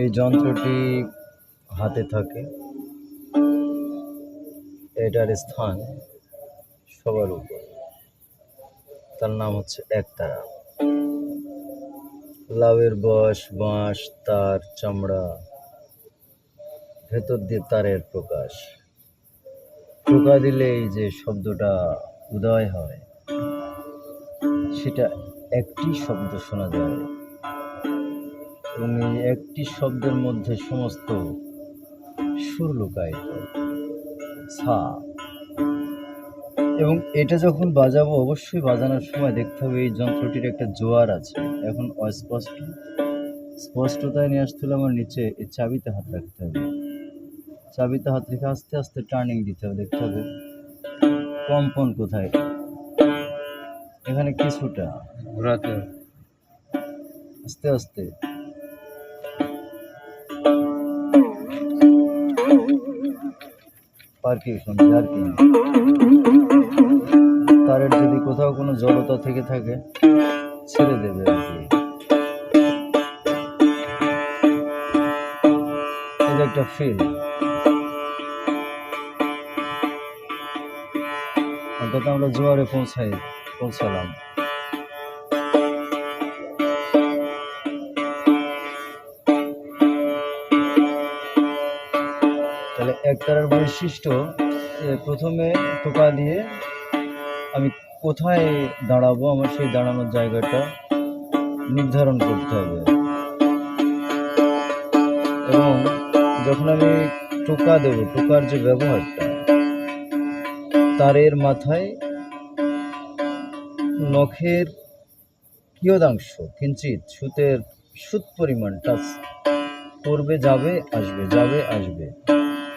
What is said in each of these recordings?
এই যন্ত্রটি হাতে থাকে, এটার স্থান সবার উপর। তার নাম হচ্ছে একতারা। লাউয়ের বয়স, বাঁশ, তার, চামড়া, ভেতর দিয়ে তারের প্রকাশ। টোকা দিলে এই যে শব্দটা উদয় হয়, সেটা একটি শব্দ শোনা যায় এবং এই একটি শব্দের মধ্যে সমস্ত সুর লুকায়িত। সা। এবং এটা যখন বাজাবো, অবশ্যই বাজানোর সময় দেখতে হবে এই যন্ত্রটির একটা জোয়ার আছে। এখন অস্পষ্ট, স্পষ্টতায় নিয়ে আসতে হলে আমার নিচে এই চাবিতে হাত রাখতে হবে। চাবিতে হাত রেখে আস্তে আস্তে টার্নিং দিতে হবে, দেখতে হবে কম্পন কোথায়। এখানে কিছুটা ঘোরাতে আস্তে আস্তে। পারকিউশন, জার্কিং। তারের যদি কোথাও কোনো জড়তা থেকে থাকে ছেড়ে দেবে আর কি। এই যে একটা ফিল, অর্থাৎ আমরা জোয়ারে পৌঁছালাম। তাহলে একতারার বৈশিষ্ট্য, প্রথমে টোকা দিয়ে আমি কোথায় দাঁড়াবো, আমার সেই দাঁড়ানোর জায়গাটা নির্ধারণ করতে হবে। এবং যখন আমি টোকা দেব, টোকার যে ব্যবহারটা, তারের মাথায় নখের কিয়দাংশ কিঞ্চিত সুত পরিমাণ টাচ করবে, যাবে আসবে, যাবে আসবে,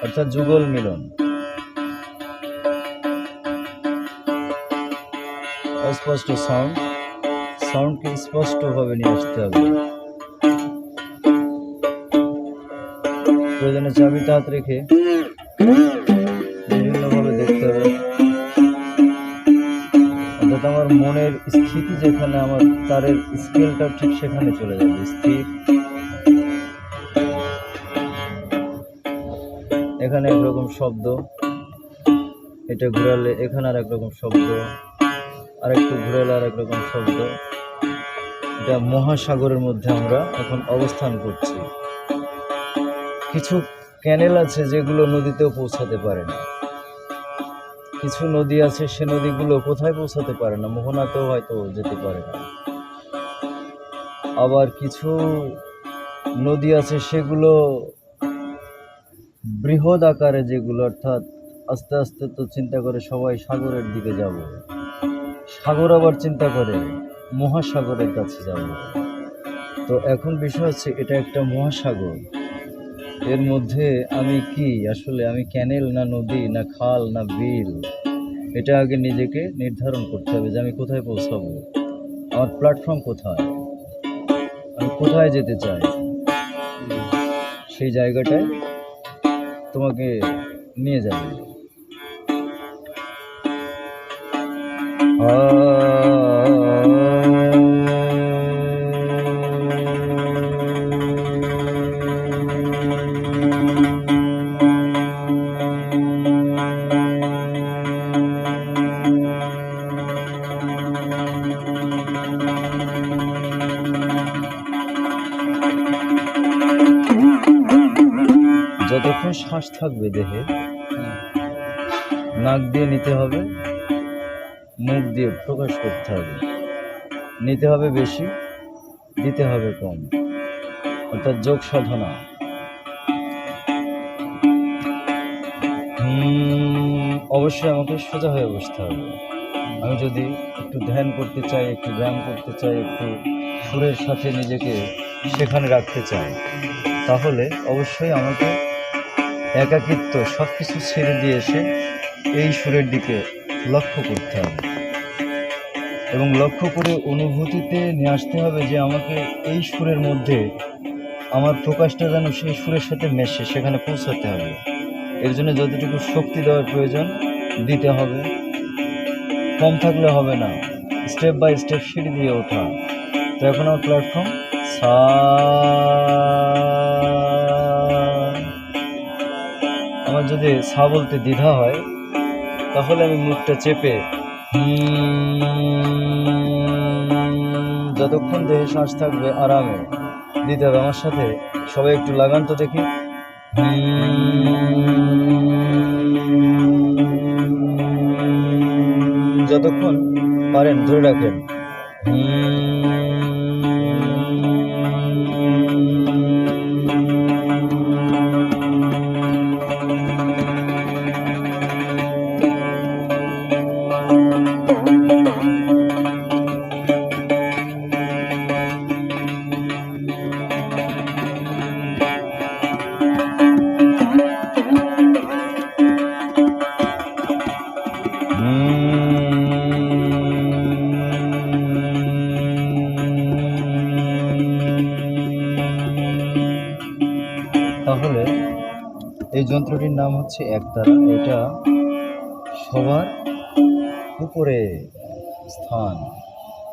অর্থাৎ যুগল মিলন। অস্পষ্ট সাউন্ডকে স্পষ্টভাবে নিয়ে আসতে হবে। প্রয়োজনে চাবিতে হাত রেখে বিভিন্নভাবে দেখতে হবে, অর্থাৎ আমার মনের স্থিতি যেখানে, আমার তারের স্কেলটা ঠিক সেখানে চলে যাবে, স্থির। এখানে একরকম শব্দ, এটা ঘুরালে এখানে আর একরকম শব্দ, আর একটু ঘুরালে আর একরকম শব্দ। এটা মহাসাগরের মধ্যে আমরা এখন অবস্থান করছি। কিছু ক্যানেল আছে যেগুলো নদীতেও পৌঁছাতে পারে না, কিছু নদী আছে সে নদীগুলো কোথায় পৌঁছাতে পারে না, মোহনাতেও হয়তো যেতে পারে না। আবার কিছু নদী আছে সেগুলো বৃহৎ আকারে, যেগুলো অর্থাৎ আস্তে আস্তে তো চিন্তা করে সবাই সাগরের দিকে যাব, সাগর আবার চিন্তা করে মহাসাগরের কাছে যাব। তো এখন বিষয় হচ্ছে এটা একটা মহাসাগর, এর মধ্যে আমি কি আসলে, আমি ক্যানেল না নদী না খাল না বিল, এটা আগে নিজেকে নির্ধারণ করতে হবে যে আমি কোথায় পৌঁছাবো, আমার প্ল্যাটফর্ম কোথায়, আমি কোথায় যেতে চাই। সেই জায়গাটায় তোমাকে নিয়ে যাবে। যতক্ষণ শ্বাস থাকবে দেহে, নাক দিয়ে নিতে হবে, মুখ দিয়ে প্রকাশ করতে হবে। নিতে হবে বেশি, দিতে হবে কম, অর্থাৎ যোগ সাধনা। অবশ্যই আমাকে সোজা হয়ে বসতে হবে। আমি যদি একটু ধ্যান করতে চাই, একটু ব্যায়াম করতে চাই, একটু সুরের সাথে নিজেকে সেখানে রাখতে চাই, তাহলে অবশ্যই আমাকে একাকিত্ব সব কিছু ছেড়ে দিয়ে এসে এই সুরের দিকে লক্ষ্য করতে হবে এবং লক্ষ্য করে অনুভূতিতে নিয়ে আসতে হবে যে আমাকে এই সুরের মধ্যে আমার প্রকাশটা যেন সেই সুরের সাথে মেশে, সেখানে পৌঁছাতে হবে। এর জন্য যতটুকু শক্তি দেওয়ার প্রয়োজন দিতে হবে, কম থাকলে হবে না। স্টেপ বাই স্টেপ সিঁড়ি দিয়ে ওঠা। তো এখন আমার প্ল্যাটফর্ম সা। আমার যদি সা বলতে দ্বিধা হয় তাহলে আমি মুখটা চেপে যতক্ষণ দেহে শ্বাস থাকবে আরামে দিতে হবে আমার সাথে। সবাই একটু লাগান তো দেখি। যতক্ষণ পারেন ধরে রাখেন। তাহলে এই যন্ত্রটির নাম হচ্ছে একতারা। এটা সবার উপরে স্থান।